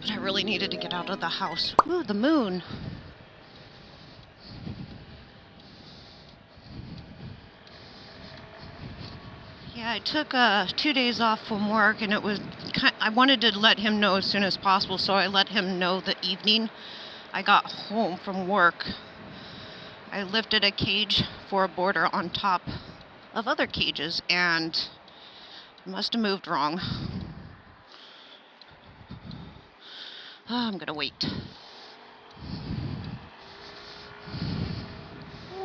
But I really needed to get out of the house. Ooh, the moon. Yeah, I took 2 days off from work, and it was I wanted to let him know as soon as possible, so I let him know the evening I got home from work. I lifted a cage for a boarder on top of other cages, and I must have moved wrong. I'm gonna wait.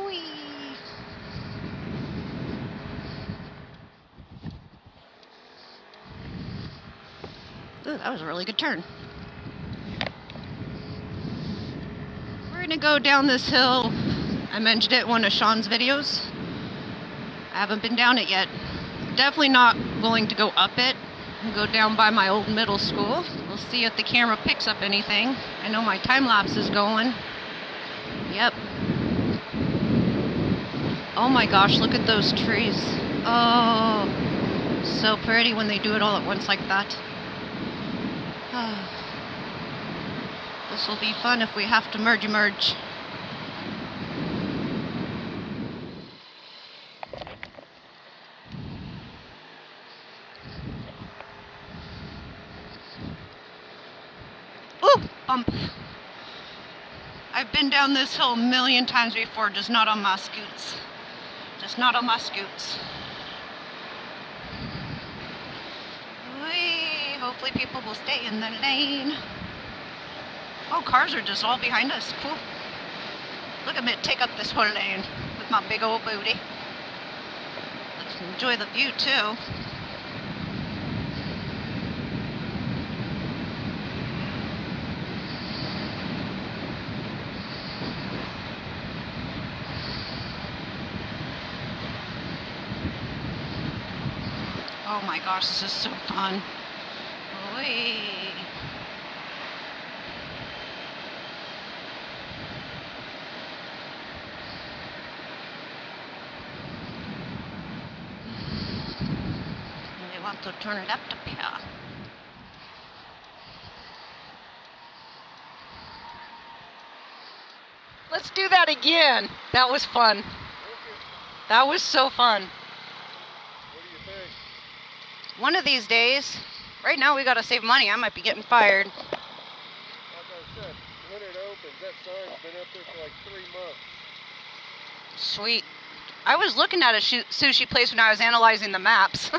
Whee! Ooh, that was a really good turn. We're gonna go down this hill. I mentioned it in one of Sean's videos. I haven't been down it yet. Definitely not willing to go up it and go down by my old middle school. We'll see if the camera picks up anything. I know my time lapse is going. Yep. Oh my gosh, look at those trees. Oh, so pretty when they do it all at once like that. This will be fun if we have to merge. Ooh, bump. I've been down this hill a million times before, just not on my scoots. Just not on my scoots. Whee! Hopefully people will stay in the lane. Oh, cars are just all behind us. Cool. Look at me take up this whole lane with my big old booty. Let's enjoy the view too. Oh my gosh, this is so fun. Whee! We want to turn it up to here. Let's do that again. That was fun. That was so fun. What do you think? One of these days. Right now we gotta save money. I might be getting fired. Like I said, when it opens, that sign's been up there for like 3 months. Sweet. I was looking at a sushi place when I was analyzing the maps.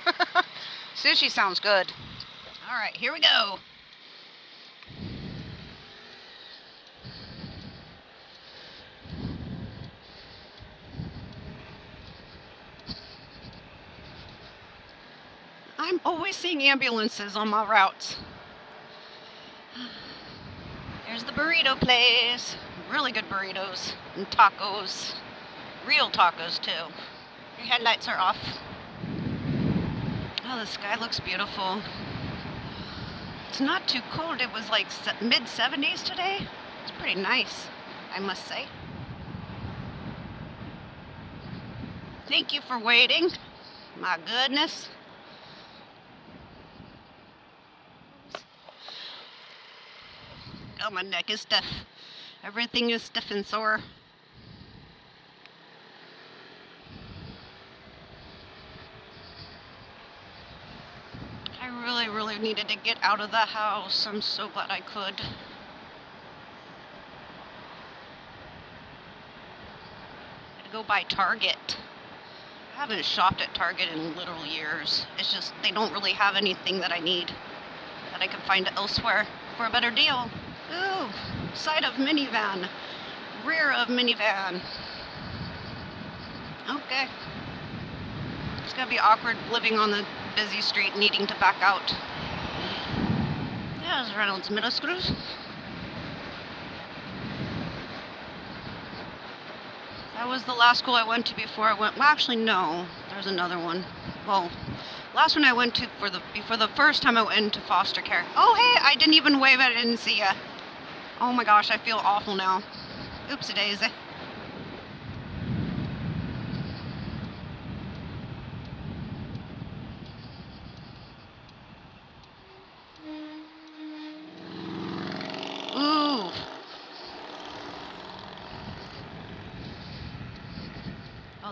Sushi sounds good. All right, here we go. I'm always seeing ambulances on my routes. There's the burrito place. Really good burritos and tacos. Real tacos too. Your headlights are off. Oh, the sky looks beautiful. It's not too cold. It was like mid-70s today. It's pretty nice, I must say. Thank you for waiting. My goodness. Oh, my neck is stiff. Everything is stiff and sore. I really needed to get out of the house. I'm so glad I could. I had to go by Target. I haven't shopped at Target in literal years. It's just they don't really have anything that I need that I can find elsewhere for a better deal. Ooh, side of minivan, rear of minivan. Okay. It's gonna be awkward living on the busy street needing to back out. There's Reynolds Middle School. That was the last school I went to before I went. Well, actually, no. There's another one. Well, last one I went to before the first time I went into foster care. Oh, hey! I didn't even wave. I didn't see ya. Oh my gosh, I feel awful now. Oopsie daisy.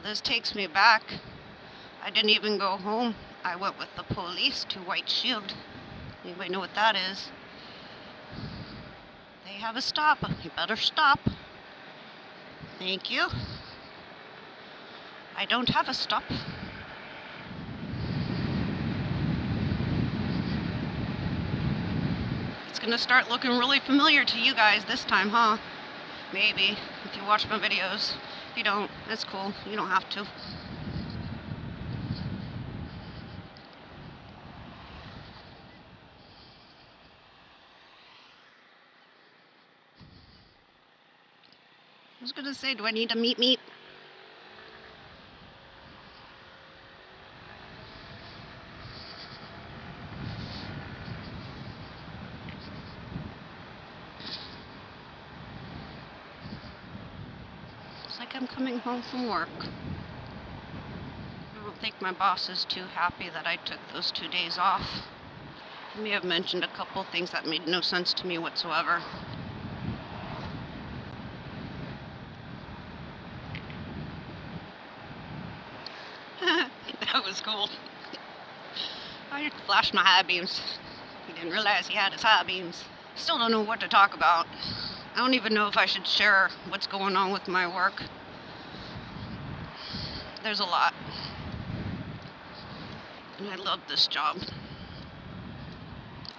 Now this takes me back. I didn't even go home. I went with the police to White Shield. Anybody know what that is? They have a stop. You better stop. Thank you. I don't have a stop. It's gonna start looking really familiar to you guys this time, huh? Maybe, if you watch my videos. If you don't, that's cool. You don't have to. I was gonna say, do I need to meet? It's like I'm coming home from work. I don't think my boss is too happy that I took those 2 days off. I may have mentioned a couple things that made no sense to me whatsoever. That was cool. I flashed my high beams. He didn't realize he had his high beams. Still don't know what to talk about. I don't even know if I should share what's going on with my work. There's a lot. And I love this job.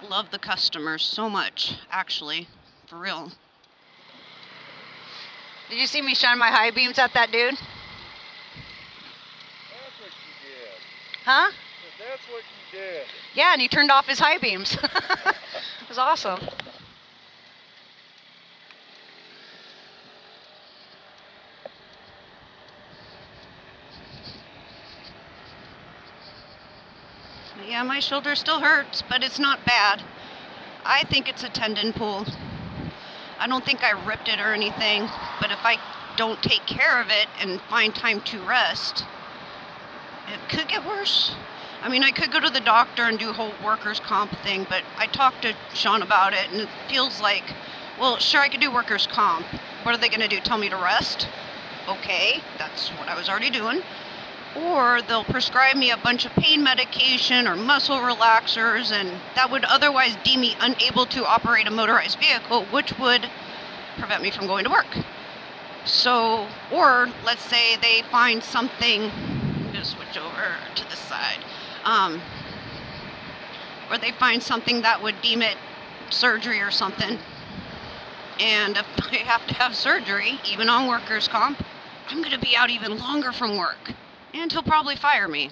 I love the customers so much, actually. For real. Did you see me shine my high beams at that dude? That's what you did. Huh? That's what you did. Yeah, and he turned off his high beams. It was awesome. Yeah, my shoulder still hurts, but it's not bad. I think it's a tendon pull. I don't think I ripped it or anything, but if I don't take care of it and find time to rest, it could get worse. I mean, I could go to the doctor and do a whole workers' comp thing, but I talked to Sean about it, and it feels like, well, sure, I could do workers' comp. What are they going to do, tell me to rest? Okay, that's what I was already doing. Or they'll prescribe me a bunch of pain medication or muscle relaxers, and that would otherwise deem me unable to operate a motorized vehicle, which would prevent me from going to work. So, or let's say they find something, I'm going to switch over to this side, or they find something that would deem it surgery or something, and if I have to have surgery, even on workers' comp, I'm going to be out even longer from work. And he'll probably fire me.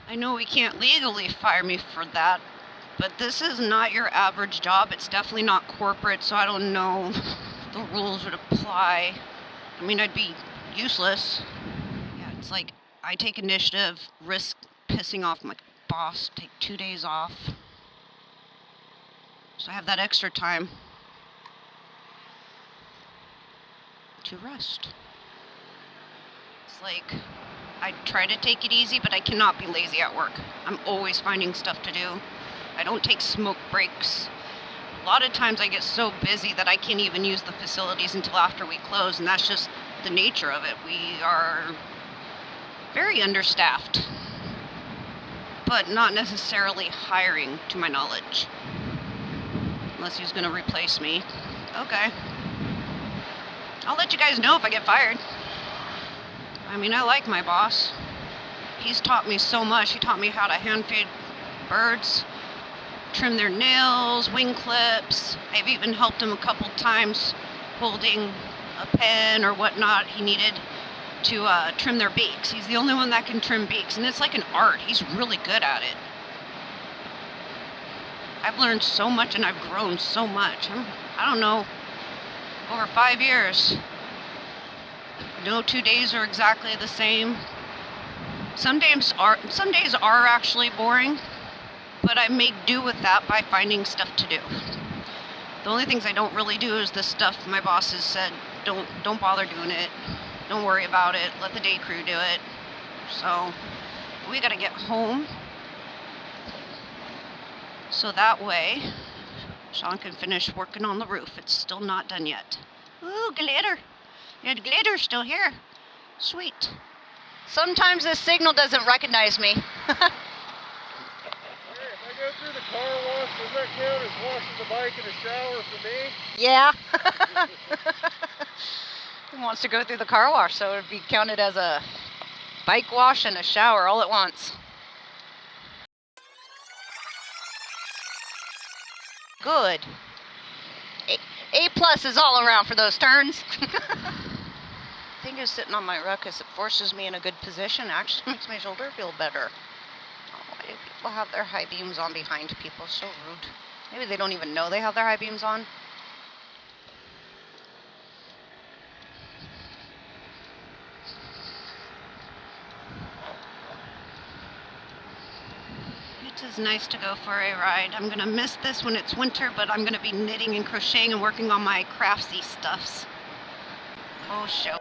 I know he can't legally fire me for that, but this is not your average job. It's definitely not corporate, so I don't know if the rules would apply. I mean, I'd be useless. Yeah, it's like I take initiative, risk pissing off my boss, take 2 days off. So I have that extra time to rest. It's like I try to take it easy, but I cannot be lazy at work. I'm always finding stuff to do. I don't take smoke breaks. A lot of times I get so busy that I can't even use the facilities until after we close, and that's just the nature of it. We are very understaffed, but not necessarily hiring, to my knowledge. Unless he's going to replace me. Okay. I'll let you guys know if I get fired. I mean, I like my boss. He's taught me so much. He taught me how to hand feed birds, trim their nails, wing clips. I've even helped him a couple times holding a pen or whatnot he needed to trim their beaks. He's the only one that can trim beaks, and it's like an art. He's really good at it. I've learned so much, and I've grown so much. I don't know, over 5 years. No 2 days are exactly the same. Some days are actually boring, but I make do with that by finding stuff to do. The only things I don't really do is the stuff my boss has said, don't bother doing it. Don't worry about it. Let the day crew do it. So we gotta get home so that way Sean can finish working on the roof. It's still not done yet. Ooh, glitter. Yeah, the glitter's still here. Sweet. Sometimes this signal doesn't recognize me. Hey, if I go through the car wash, does that count as washing the bike in a shower for me? Yeah. He wants to go through the car wash, so it would be counted as a bike wash and a shower all at once. Good. A plus is all around for those turns. I think it's sitting on my ruckus. It forces me in a good position. Actually makes my shoulder feel better. Oh, why do people have their high beams on behind people? So rude. Maybe they don't even know they have their high beams on. It is nice to go for a ride. I'm going to miss this when it's winter, but I'm going to be knitting and crocheting and working on my craftsy stuffs. Oh, show.